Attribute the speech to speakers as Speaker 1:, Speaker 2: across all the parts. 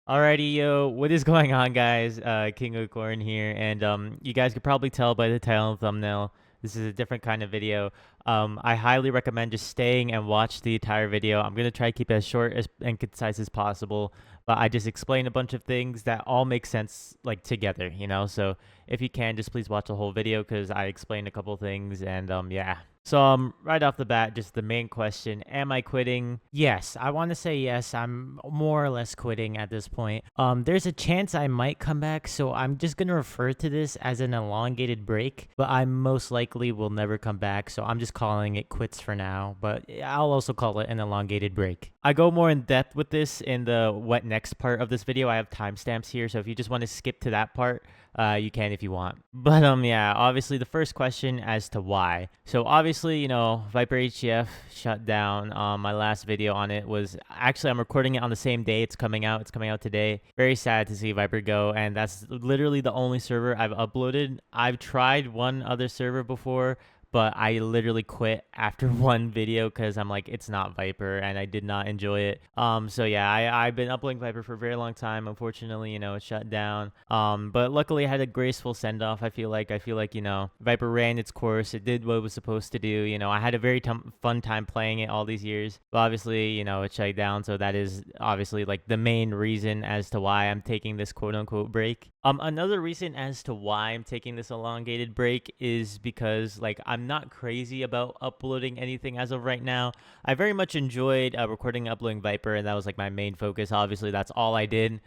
Speaker 1: Alrighty, yo, what is going on, guys? KINGOFCORN here, and you guys could probably tell by the title and thumbnail, this is a different kind of video. I highly recommend just staying and watch the entire video. I'm gonna try to keep it as short and concise as possible, but I just explain a bunch of things that all make sense like together, you know. So if you can, just please watch the whole video because I explained a couple things, and yeah. So right off the bat, just the main question, am I quitting? Yes, I want to say yes. I'm more or less quitting at this point. There's a chance I might come back, so I'm just going to refer to this as an elongated break, but I most likely will never come back, so I'm just calling it quits for now, but I'll also call it an elongated break. I go more in depth with this in the what next part of this video. I have timestamps here, so if you just want to skip to that part, you can if you want. But yeah, obviously the first question as to why. So obviously, you know, Viper HCF shut down. My last video on it was actually, I'm recording it on the same day it's coming out. It's coming out today. Very sad to see Viper go, and that's literally the only server I've uploaded. I've tried one other server before, but I literally quit after one video because I'm like, it's not Viper, and I did not enjoy it. So yeah, I've been uploading Viper for a very long time. Unfortunately, you know, it shut down. But luckily I had a graceful send off. I feel like, you know, Viper ran its course. It did what it was supposed to do. You know, I had a very fun time playing it all these years. But obviously, you know, it shut down. So that is obviously like the main reason as to why I'm taking this quote unquote break. Another reason as to why I'm taking this elongated break is because like I'm not crazy about uploading anything as of right now. I very much enjoyed recording and uploading Viper, and that was like my main focus. Obviously, that's all I did.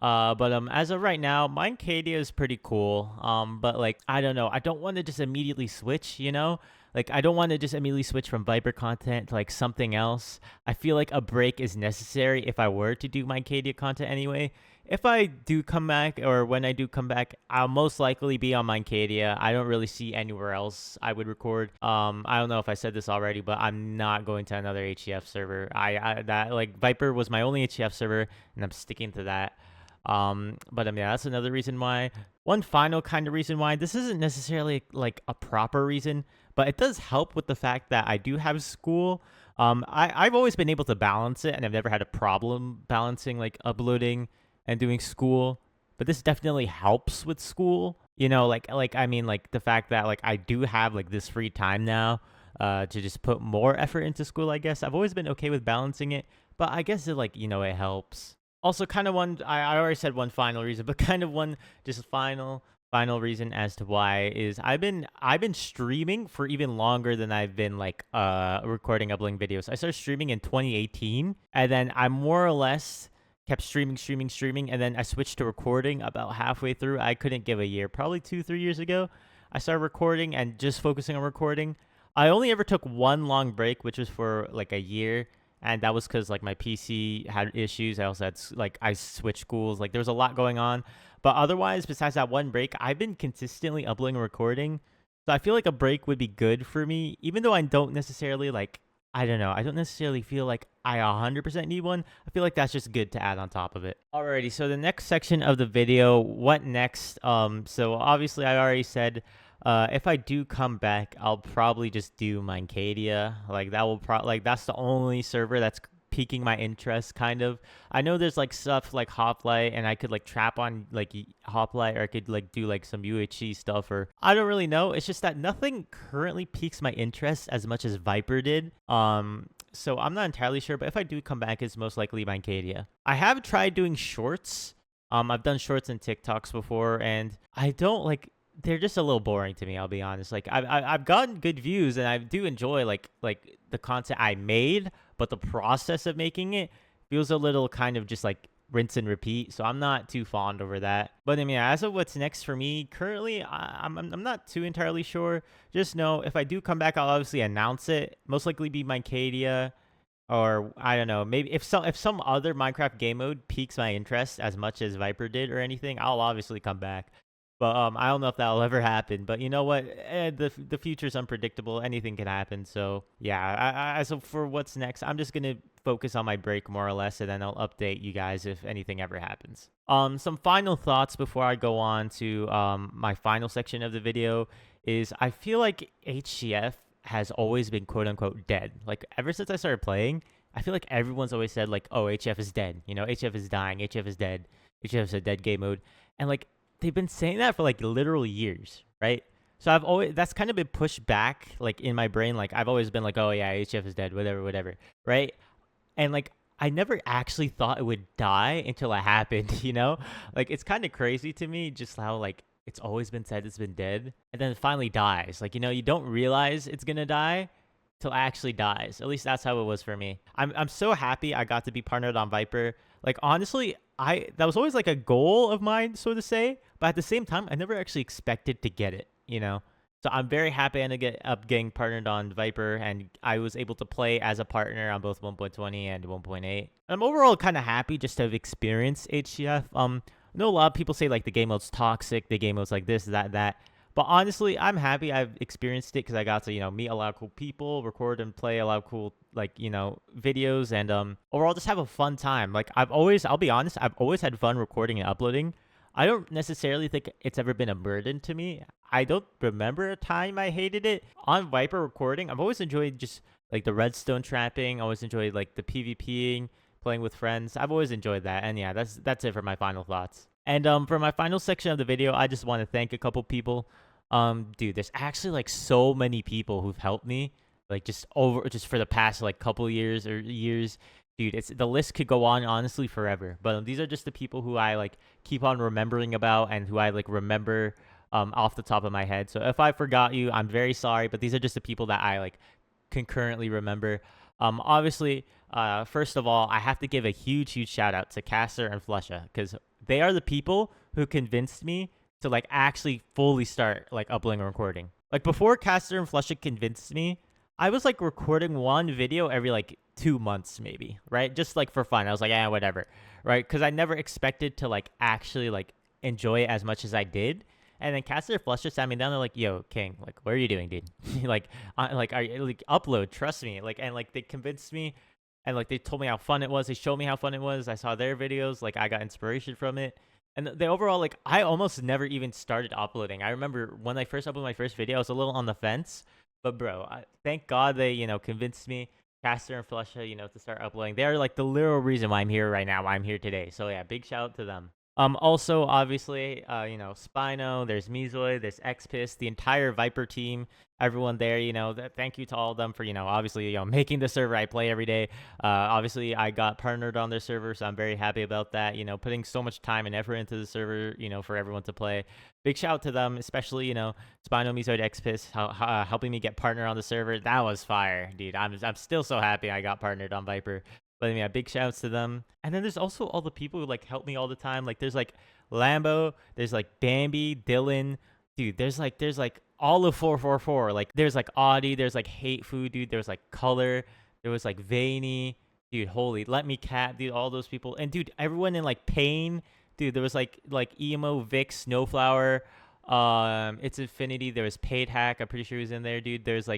Speaker 1: But as of right now, mine Cadia is pretty cool. But like I don't know, I don't want to just immediately switch, you know? Like I don't want to just immediately switch from Viper content to like something else. I feel like a break is necessary if I were to do my Cadia content anyway. If I do come back, or when I do come back, I'll most likely be on Cadia. I don't really see anywhere else I would record. I don't know if I said this already, but I'm not going to another HCF server. I that like Viper was my only HCF server, and I'm sticking to that. But yeah, that's another reason why. One final kind of reason why, this isn't necessarily like a proper reason, but it does help with the fact that I do have school. I've always been able to balance it, and I've never had a problem balancing like uploading and doing school. But this definitely helps with school. You know, like I mean, like the fact that like I do have like this free time now, to just put more effort into school. I guess I've always been okay with balancing it, but I guess it like, you know, it helps. Also, kind of one, I already said one final reason, but kind of one just final reason as to why is I've been streaming for even longer than I've been like recording, uploading videos. I started streaming in 2018, and then I more or less kept streaming, and then I switched to recording about halfway through. I couldn't give a year, probably 2-3 years ago. I started recording and just focusing on recording. I only ever took one long break, which was for like a year, and that was because like my PC had issues. I also had like I switched schools. Like there was a lot going on, but otherwise, besides that one break, I've been consistently uploading and recording. So I feel like a break would be good for me, even though I don't necessarily like. I don't know. I don't necessarily feel like I 100% need one. I feel like that's just good to add on top of it. Alrighty, so the next section of the video, what next? So obviously I already said, if I do come back, I'll probably just do Cadia. Like that will like that's the only server that's piquing my interest, kind of. I know there's like stuff like Hoplite, and I could like trap on like Hoplite, or I could like do like some UHC stuff, or I don't really know. It's just that nothing currently piques my interest as much as Viper did. So I'm not entirely sure, but if I do come back, it's most likely Cadia. I have tried doing shorts. I've done shorts and TikToks before, and I don't like. They're just a little boring to me. I'll be honest. Like I've gotten good views, and I do enjoy like the content I made, but the process of making it feels a little kind of just like rinse and repeat. So I'm not too fond over that. But I mean, as of what's next for me currently, I'm not too entirely sure. Just know if I do come back, I'll obviously announce it. Most likely be Cadia, or I don't know, maybe if some other Minecraft game mode piques my interest as much as Viper did or anything, I'll obviously come back. But I don't know if that'll ever happen. But you know what? The future's unpredictable. Anything can happen. So yeah. So for what's next, I'm just gonna focus on my break more or less, and then I'll update you guys if anything ever happens. Some final thoughts before I go on to my final section of the video is I feel like HCF has always been quote unquote dead. Like ever since I started playing, I feel like everyone's always said like, oh, HF is dead. You know, HF is dying. HF is dead. HF is a dead game mode. And like they've been saying that for like literal years, right? So I've always that's kind of been pushed back like in my brain. Like I've always been like, oh yeah, HF is dead, whatever, whatever, right? And like I never actually thought it would die until it happened, you know? Like it's kind of crazy to me just how like it's always been said it's been dead and then it finally dies. Like, you know, you don't realize it's going to die till it actually dies. At least that's how it was for me. I'm so happy I got to be partnered on Viper. Like honestly, I that was always like a goal of mine, so to say, but at the same time, I never actually expected to get it, you know? So I'm very happy to get up getting partnered on Viper, and I was able to play as a partner on both 1.20 and 1.8. I'm overall kind of happy just to have experienced HCF. I know a lot of people say like the game mode's toxic, the game mode's like this, that. But honestly, I'm happy I've experienced it because I got to, you know, meet a lot of cool people, record and play a lot of cool, like, you know, videos, and overall just have a fun time. Like I'll be honest, I've always had fun recording and uploading. I don't necessarily think it's ever been a burden to me. I don't remember a time I hated it. On Viper recording, I've always enjoyed just like the redstone trapping. I always enjoyed like the PvPing, playing with friends. I've always enjoyed that. And yeah, that's it for my final thoughts. And for my final section of the video, I just want to thank a couple people. Dude, there's actually like so many people who've helped me, like just for the past like couple years. Dude, it's the list could go on honestly forever. But these are just the people who I like keep on remembering about and who I like remember off the top of my head. So if I forgot you, I'm very sorry. But these are just the people that I like concurrently remember. Obviously, first of all, I have to give a huge shout out to Caster and Flusha because they are the people who convinced me to like actually fully start like uploading and recording. Like before Caster and Flusha convinced me, I was like recording one video every like 2 months maybe, right? Just like for fun. I was like, yeah, whatever, right? Because I never expected to like actually like enjoy it as much as I did. And then Caster and Flusha sat me down. They're like, "Yo, King, like, what are you doing, dude? like, are you, like upload? Trust me." Like, and like they convinced me, and like they told me how fun it was. They showed me how fun it was. I saw their videos. Like, I got inspiration from it. And the overall, like, I almost never even started uploading. I remember when I first uploaded my first video, I was a little on the fence. But bro, thank God they, you know, convinced me, Caster and Flusha, you know, to start uploading. They are like the literal reason why I'm here right now, why I'm here today. So yeah, big shout out to them. Also, obviously, you know, Spino, there's Mezoid, there's XPIS, the entire Viper team, everyone there, you know, thank you to all of them for, you know, obviously, you know, making the server I play every day. Obviously, I got partnered on their server, so I'm very happy about that, you know, putting so much time and effort into the server, you know, for everyone to play. Big shout out to them, especially, you know, Spino, Mezoid, XPIS, helping me get partnered on the server. That was fire, dude. I'm still so happy I got partnered on Viper. But yeah, big shouts to them. And then there's also all the people who like help me all the time. Like there's like Lambo, there's like Bambi, Dylan, dude. There's like all of 444. Like there's like Audie, there's like Hate Food, dude. There's like Color, there was like Vaney, dude. Holy, Let Me Cat, dude. All those people, and dude, everyone in like Pain, dude. There was like Emo, Vic, Snowflower, It's Infinity. There was Paid Hack. I'm pretty sure he was in there, dude. There's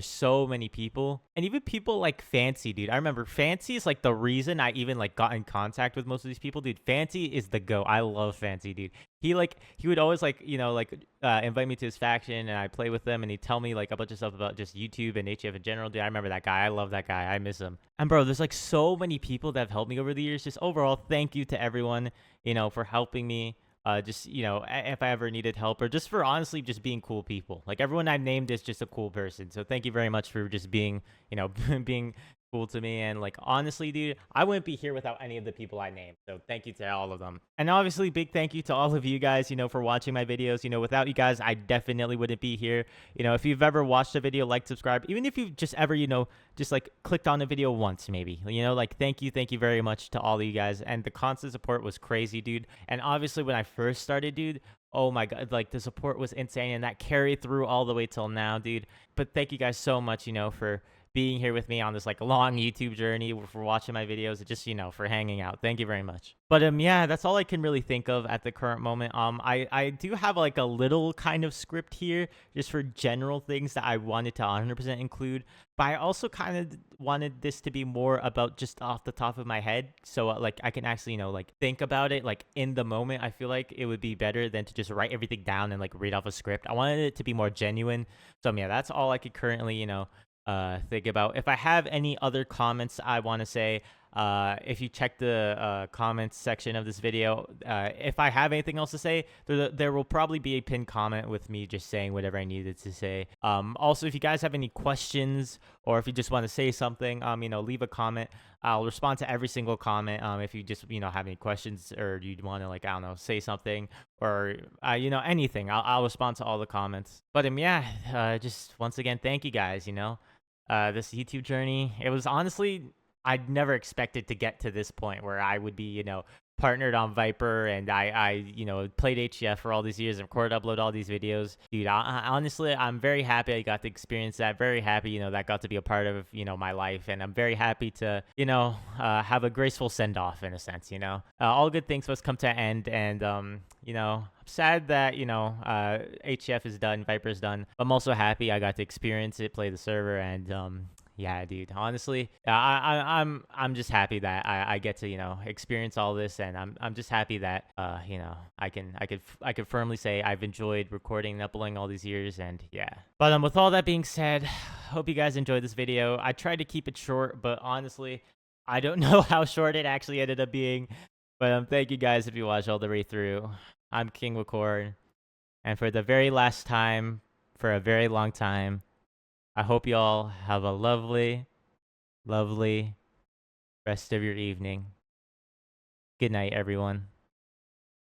Speaker 1: so many people, and even people like Fancy, dude. I remember Fancy is like the reason I even like got in contact with most of these people, dude. Fancy is the GOAT. I love Fancy, dude. He would always like, you know, like invite me to his faction, and I play with them, and he'd tell me like a bunch of stuff about just YouTube and HF in general, dude. I remember that guy. I love that guy. I miss him. And bro, there's like so many people that have helped me over the years. Just overall, thank you to everyone, you know, for helping me. Just, you know, if I ever needed help, or just for honestly just being cool people. Like everyone I've named is just a cool person. So thank you very much for just being, you know, being cool to me. And like honestly, dude, I wouldn't be here without any of the people I named. So thank you to all of them. And obviously big thank you to all of you guys, you know, for watching my videos. You know, without you guys, I definitely wouldn't be here. You know, if you've ever watched a video, like, subscribe. Even if you've just ever, you know, just like clicked on a video once, maybe, you know, like thank you very much to all of you guys. And the constant support was crazy, dude. And obviously when I first started, dude, oh my God, like the support was insane, and that carried through all the way till now, dude. But thank you guys so much, you know, for being here with me on this like long YouTube journey, for watching my videos, and just, you know, for hanging out. Thank you very much. But yeah, that's all I can really think of at the current moment. I do have like a little kind of script here just for general things that I wanted to 100% include, but I also kind of wanted this to be more about just off the top of my head, so like I can actually, you know, like think about it like in the moment. I feel like it would be better than to just write everything down and like read off a script. I wanted it to be more genuine. So yeah, that's all I could currently, you know, think about. If I have any other comments I want to say, if you check the comments section of this video, if I have anything else to say, there will probably be a pinned comment with me just saying whatever I needed to say. Also, if you guys have any questions or if you just want to say something, leave a comment. I'll respond to every single comment. If you just, have any questions or you want to, like, I don't know, say something or, anything, I'll respond to all the comments. But, just once again, thank you guys, this YouTube journey. It was honestly, I'd never expected to get to this point where I would be, partnered on Viper and I played HCF for all these years and recorded, upload all these videos. Dude, honestly, I'm very happy I got to experience that. Very happy, that got to be a part of, my life. And I'm very happy to, have a graceful send-off in a sense, all good things must come to an end. And, I'm sad that, HCF is done, Viper is done. I'm also happy I got to experience it, play the server, and, yeah, dude. Honestly, I'm just happy that I get to experience all this, and I'm just happy that I could firmly say I've enjoyed recording and uploading all these years, and yeah. But with all that being said, hope you guys enjoyed this video. I tried to keep it short, but honestly, I don't know how short it actually ended up being. But thank you guys if you watched all the way through. I'm KINGOFCORN, and for the very last time, for a very long time, I hope you all have a lovely, lovely rest of your evening. Good night, everyone.